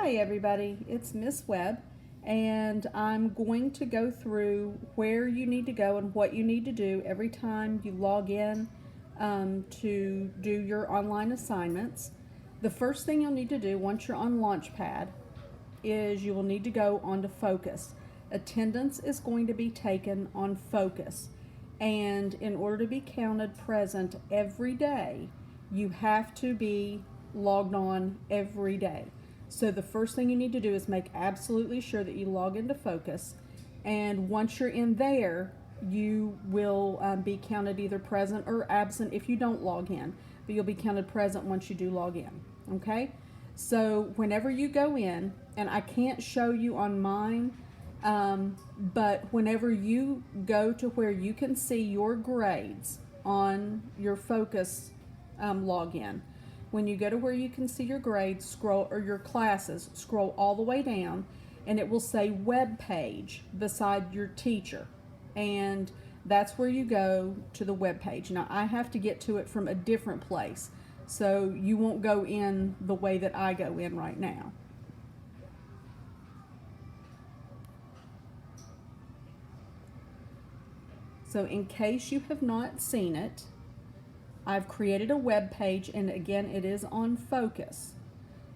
Hi everybody, it's Miss Webb, and I'm going to go through where you need to go and what you need to do every time you log in to do your online assignments. The first thing you'll need to do once you're on Launchpad is you will need to go onto Focus. Attendance is going to be taken on Focus, and in order to be counted present every day, you have to be logged on every day. So the first thing you need to do is make absolutely sure that you log into Focus, and once you're in there, you will be counted either present or absent if you don't log in, but you'll be counted present once you do log in. Okay? So whenever you go in, and I can't show you on mine, but whenever you go to where you can see your grades on your Focus login, when you go to where you can see your grades, scroll, or your classes, scroll all the way down, and it will say web page beside your teacher, and that's where you go to the web page. Now I have to get to it from a different place, so you won't go in the way that I go in right now. So in case you have not seen it, I've created a web page, and again, it is on Focus.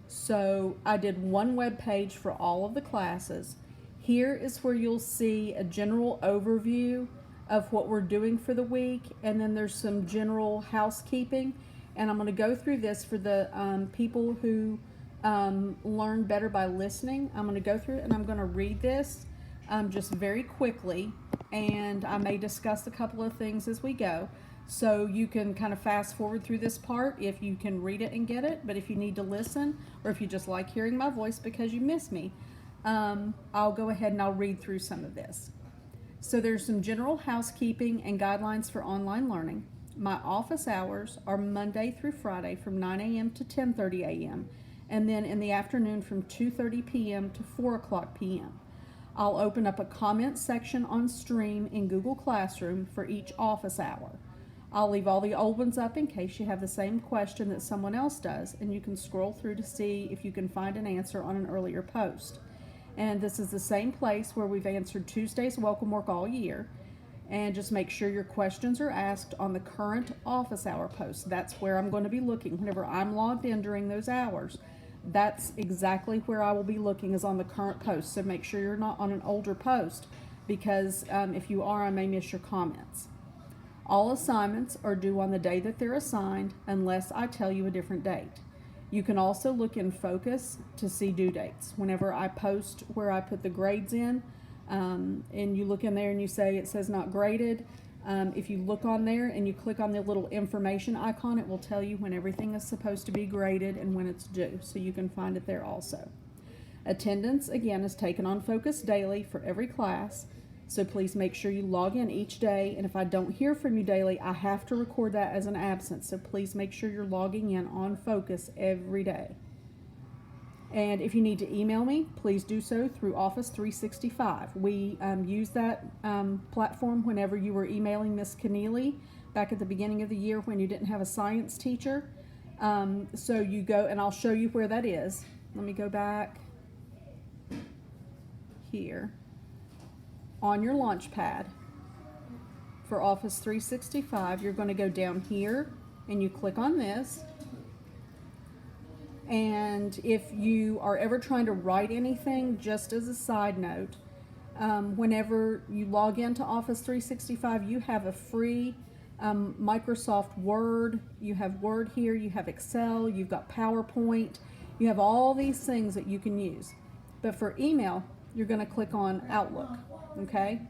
So I did one web page for all of the classes. Here is where you'll see a general overview of what we're doing for the week, and then there's some general housekeeping. And I'm going to go through this for the people who learn better by listening. I'm going to go through it and I'm going to read this just very quickly, and I may discuss a couple of things as we go. So you can kind of fast forward through this part if you can read it and get it, but if you need to listen, or if you just like hearing my voice because you miss me, I'll go ahead and I'll read through some of this. So there's some general housekeeping and guidelines for online learning. My office hours are Monday through Friday from 9 a.m. to 10:30 a.m. and then in the afternoon from 2:30 p.m. to 4 o'clock p.m. I'll open up a comment section on Stream in Google Classroom for each office hour. I'll leave all the old ones up in case you have the same question that someone else does, and you can scroll through to see if you can find an answer on an earlier post. And this is the same place where we've answered Tuesday's welcome work all year. And just make sure your questions are asked on the current office hour post. That's where I'm going to be looking whenever I'm logged in during those hours. That's exactly where I will be looking, is on the current post. So make sure you're not on an older post, because if you are, I may miss your comments. All assignments are due on the day that they're assigned unless I tell you a different date. You can also look in Focus to see due dates. Whenever I post where I put the grades in, and you look in there and you say it says not graded, if you look on there and you click on the little information icon, it will tell you when everything is supposed to be graded and when it's due, so you can find it there also. Attendance, again, is taken on Focus daily for every class, so please make sure you log in each day, and if I don't hear from you daily, I have to record that as an absence, so please make sure you're logging in on Focus every day. And if you need to email me, please do so through Office 365. We used that platform whenever you were emailing Miss Keneally back at the beginning of the year when you didn't have a science teacher. So you go, and I'll show you where that is. Let me go back here. On your Launchpad for Office 365, you're going to go down here and you click on this. And if you are ever trying to write anything, just as a side note, whenever you log into Office 365, you have a free Microsoft Word. You have Word here, you have Excel, you've got PowerPoint, you have all these things that you can use. But for email, you're going to click on Outlook, okay?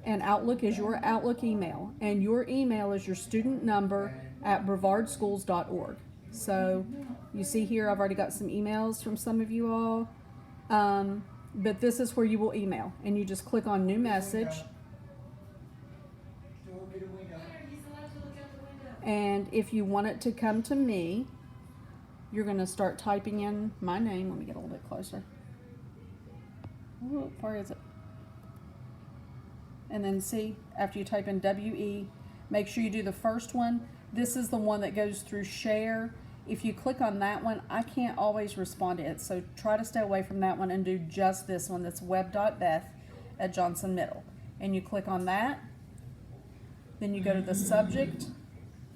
And Outlook is your Outlook email, and your email is your student number at brevardschools.org. So you see here, I've already got some emails from some of you all, but this is where you will email, and you just click on new message, and if you want it to come to me, you're going to start typing in my name. Let me get a little bit closer. Ooh, where is it? And then see, after you type in WE, make sure you do the first one. This is the one that goes through share, If you click on that one, I can't always respond to it, so try to stay away from that one and do just this one that's web.beth@Johnson Middle. And you click on that, then you go to the subject,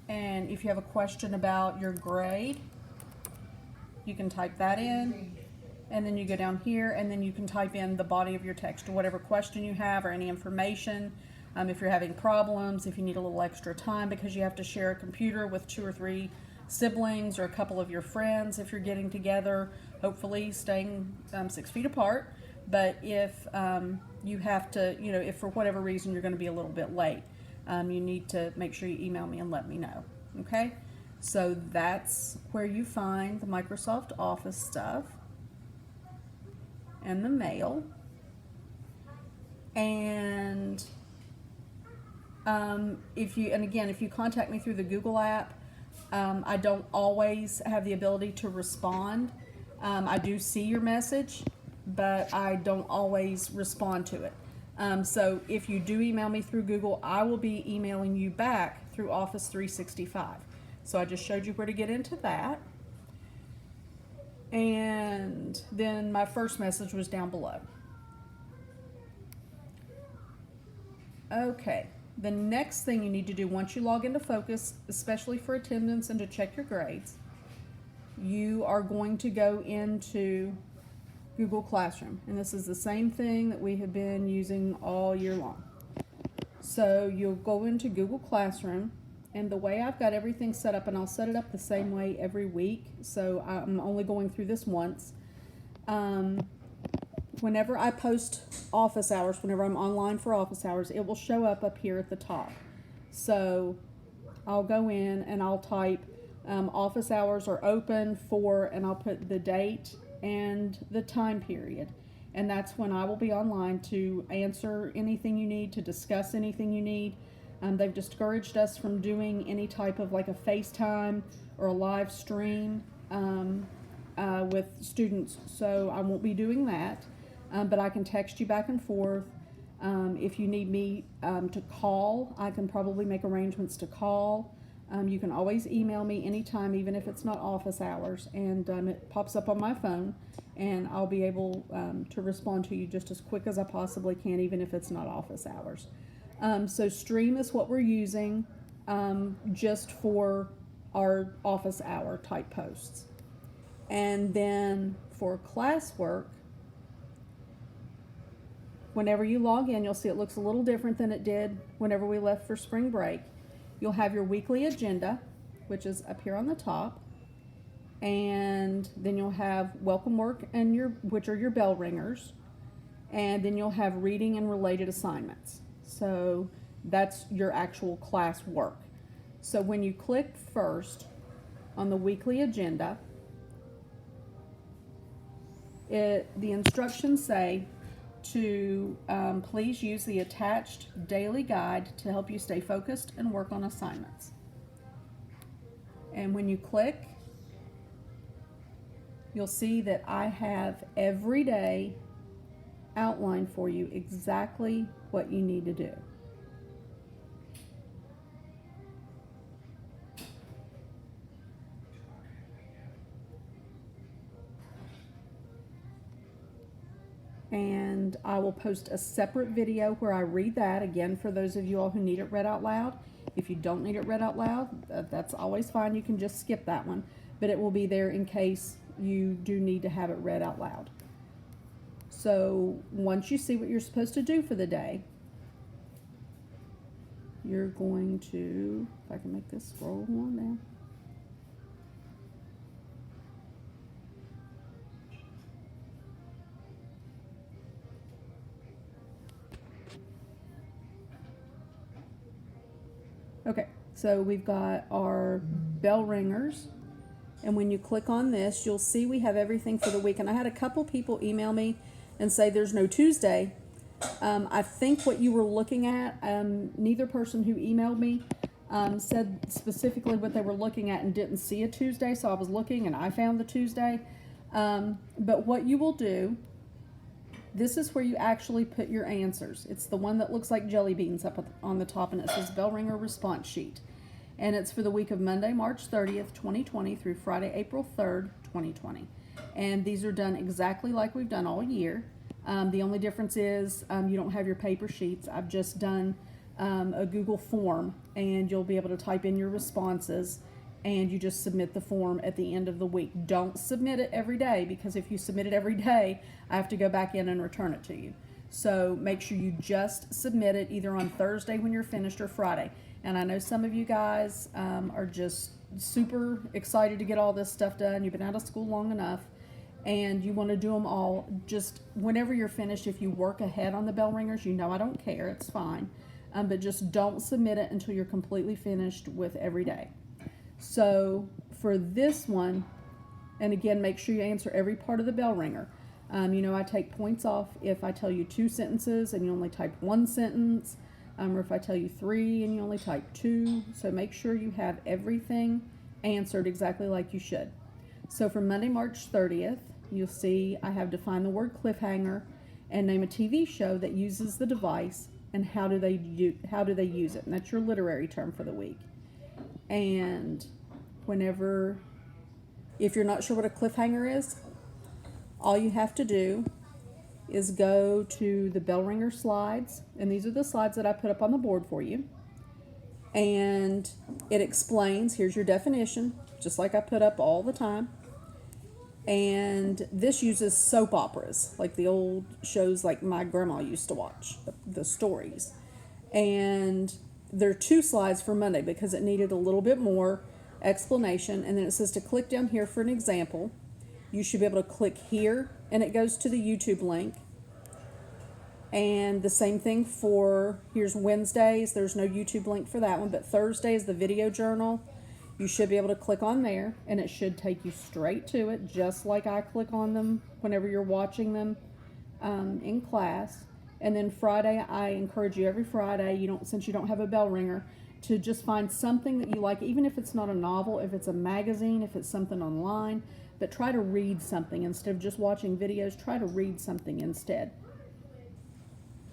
and if you have a question about your grade, you can type that in, and then you go down here, and then you can type in the body of your text or whatever question you have or any information. If you're having problems, if you need a little extra time because you have to share a computer with 2 or 3 siblings or a couple of your friends, if you're getting together, hopefully staying 6 feet apart. But if you have to, if for whatever reason you're going to be a little bit late, you need to make sure you email me and let me know. Okay? So that's where you find the Microsoft Office stuff and the mail. And if you contact me through the Google app, I don't always have the ability to respond. I do see your message, but I don't always respond to it. So if you do email me through Google, I will be emailing you back through Office 365. So I just showed you where to get into that. And then my first message was down below. Okay. The next thing you need to do once you log into Focus, especially for attendance and to check your grades, you are going to go into Google Classroom. And this is the same thing that we have been using all year long. So you'll go into Google Classroom, and the way I've got everything set up, and I'll set it up the same way every week, so I'm only going through this once. Whenever I post office hours, whenever I'm online for office hours, it will show up here at the top. So I'll go in and I'll type office hours are open for, and I'll put the date and the time period. And that's when I will be online to answer anything you need, to discuss anything you need. They've discouraged us from doing any type of like a FaceTime or a live stream with students, so I won't be doing that. But I can text you back and forth. If you need me to call, I can probably make arrangements to call. You can always email me anytime, even if it's not office hours, and it pops up on my phone, and I'll be able to respond to you just as quick as I possibly can, even if it's not office hours. So Stream is what we're using just for our office hour type posts. And then for classwork, whenever you log in, you'll see it looks a little different than it did whenever we left for spring break. You'll have your weekly agenda, which is up here on the top. And then you'll have welcome work and which are your bell ringers. And then you'll have reading and related assignments. So that's your actual class work. So when you click first on the weekly agenda, the instructions say to please use the attached daily guide to help you stay focused and work on assignments. And when you click, you'll see that I have every day outlined for you exactly what you need to do. And I will post a separate video where I read that, again, for those of you all who need it read out loud. If you don't need it read out loud, that's always fine. You can just skip that one. But it will be there in case you do need to have it read out loud. So once you see what you're supposed to do for the day, you're going to, if I can make this scroll on down. Okay, so we've got our bell ringers, and when you click on this, you'll see we have everything for the week. And I had a couple people email me and say there's no Tuesday. I think what you were looking at, neither person who emailed me said specifically what they were looking at and didn't see a Tuesday, so I was looking and I found the Tuesday. But what you will do, this is where you actually put your answers. It's the one that looks like jelly beans up on the top, and it says bell ringer response sheet. And it's for the week of Monday, March 30th, 2020 through Friday, April 3rd, 2020. And these are done exactly like we've done all year. The only difference is you don't have your paper sheets. I've just done a Google form, and you'll be able to type in your responses, and you just submit the form at the end of the week. Don't submit it every day, because if you submit it every day, I have to go back in and return it to you. So make sure you just submit it either on Thursday when you're finished or Friday. And I know some of you guys are just super excited to get all this stuff done. You've been out of school long enough and you want to do them all. Just whenever you're finished, if you work ahead on the bell ringers, you know I don't care, it's fine. But just don't submit it until you're completely finished with every day. So for this one, and again, make sure you answer every part of the bell ringer. You know, I take points off if I tell you 2 sentences and you only type 1 sentence, or if I tell you 3 and you only type 2. So make sure you have everything answered exactly like you should. So for Monday, March 30th, you'll see I have defined the word cliffhanger and name a TV show that uses the device and how do they use it. And that's your literary term for the week. And if you're not sure what a cliffhanger is, all you have to do is go to the bell ringer slides, and these are the slides that I put up on the board for you. And it explains, here's your definition, just like I put up all the time. And this uses soap operas, like the old shows like my grandma used to watch, the stories. And there are 2 slides for Monday because it needed a little bit more explanation. And then it says to click down here for an example. You should be able to click here and it goes to the YouTube link. And the same thing for, here's Wednesdays. There's no YouTube link for that one, but Thursday is the video journal. You should be able to click on there and it should take you straight to it, just like I click on them whenever you're watching them in class. And then Friday, I encourage you every Friday, since you don't have a bell ringer, to just find something that you like, even if it's not a novel, if it's a magazine, if it's something online, but try to read something instead of just watching videos. Try to read something instead.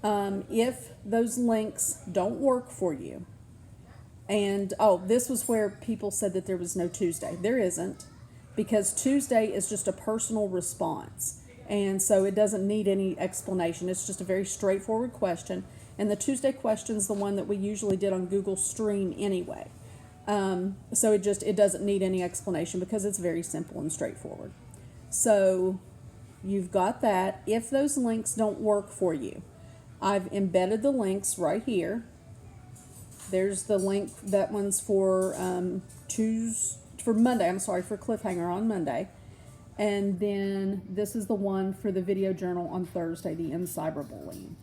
If those links don't work for you, and this was where people said that there was no Tuesday. There isn't, because Tuesday is just a personal response. And so it doesn't need any explanation. It's just a very straightforward question. And the Tuesday question is the one that we usually did on Google Stream anyway. So it doesn't need any explanation because it's very simple and straightforward. So you've got that. If those links don't work for you, I've embedded the links right here. There's the link, that one's for Monday, for Cliffhanger on Monday. And then this is the one for the video journal on Thursday, the End Cyberbullying.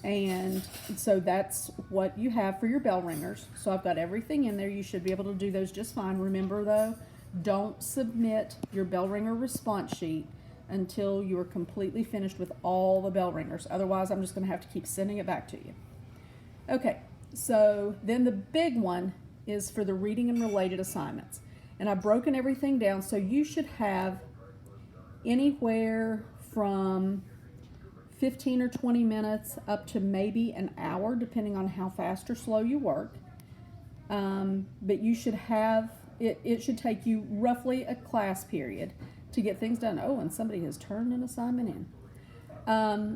And so that's what you have for your bell ringers. So I've got everything in there. You should be able to do those just fine. Remember though, don't submit your bell ringer response sheet until you are completely finished with all the bell ringers. Otherwise, I'm just going to have to keep sending it back to you. Okay, so then the big one is for the reading and related assignments. And I've broken everything down, so you should have anywhere from 15 or 20 minutes up to maybe an hour, depending on how fast or slow you work. But you should have, it should take you roughly a class period to get things done. Oh, and somebody has turned an assignment in.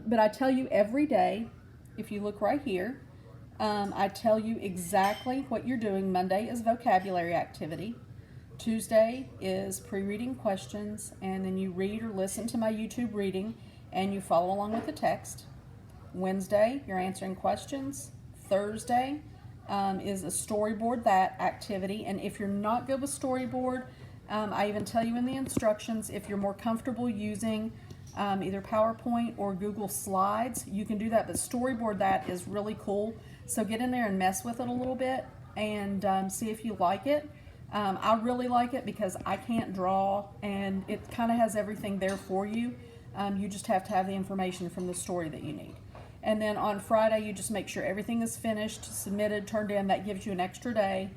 But I tell you every day, if you look right here, I tell you exactly what you're doing. Monday is vocabulary activity. Tuesday is pre-reading questions, and then you read or listen to my YouTube reading and you follow along with the text. Wednesday, you're answering questions. Thursday is a storyboard that activity, and if you're not good with storyboard, I even tell you in the instructions, if you're more comfortable using either PowerPoint or Google Slides, you can do that, but storyboard that is really cool. So get in there and mess with it a little bit and see if you like it. I really like it because I can't draw, and it kind of has everything there for you. You just have to have the information from the story that you need. And then on Friday, you just make sure everything is finished, submitted, turned in. That gives you an extra day,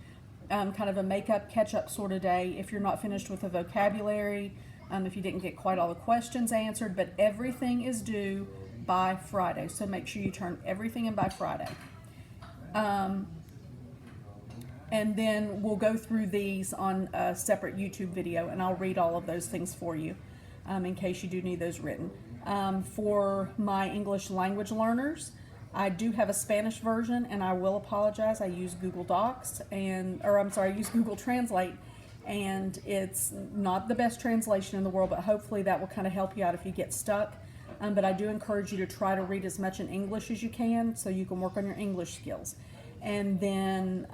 kind of a make-up, catch-up sort of day if you're not finished with the vocabulary, if you didn't get quite all the questions answered. But everything is due by Friday, so make sure you turn everything in by Friday. And then we'll go through these on a separate YouTube video, and I'll read all of those things for you in case you do need those written. For my English language learners, I do have a Spanish version, and I will apologize. I use Google Docs I use Google Translate, and it's not the best translation in the world, but hopefully that will kind of help you out if you get stuck. But I do encourage you to try to read as much in English as you can so you can work on your English skills. And then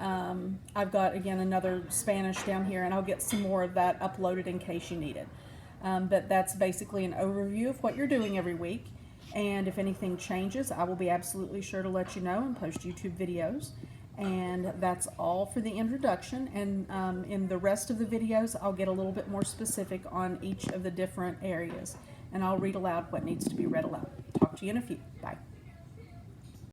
I've got, again, another Spanish down here, and I'll get some more of that uploaded in case you need it. But that's basically an overview of what you're doing every week. And if anything changes, I will be absolutely sure to let you know and post YouTube videos. And that's all for the introduction. And in the rest of the videos, I'll get a little bit more specific on each of the different areas. And I'll read aloud what needs to be read aloud. Talk to you in a few. Bye.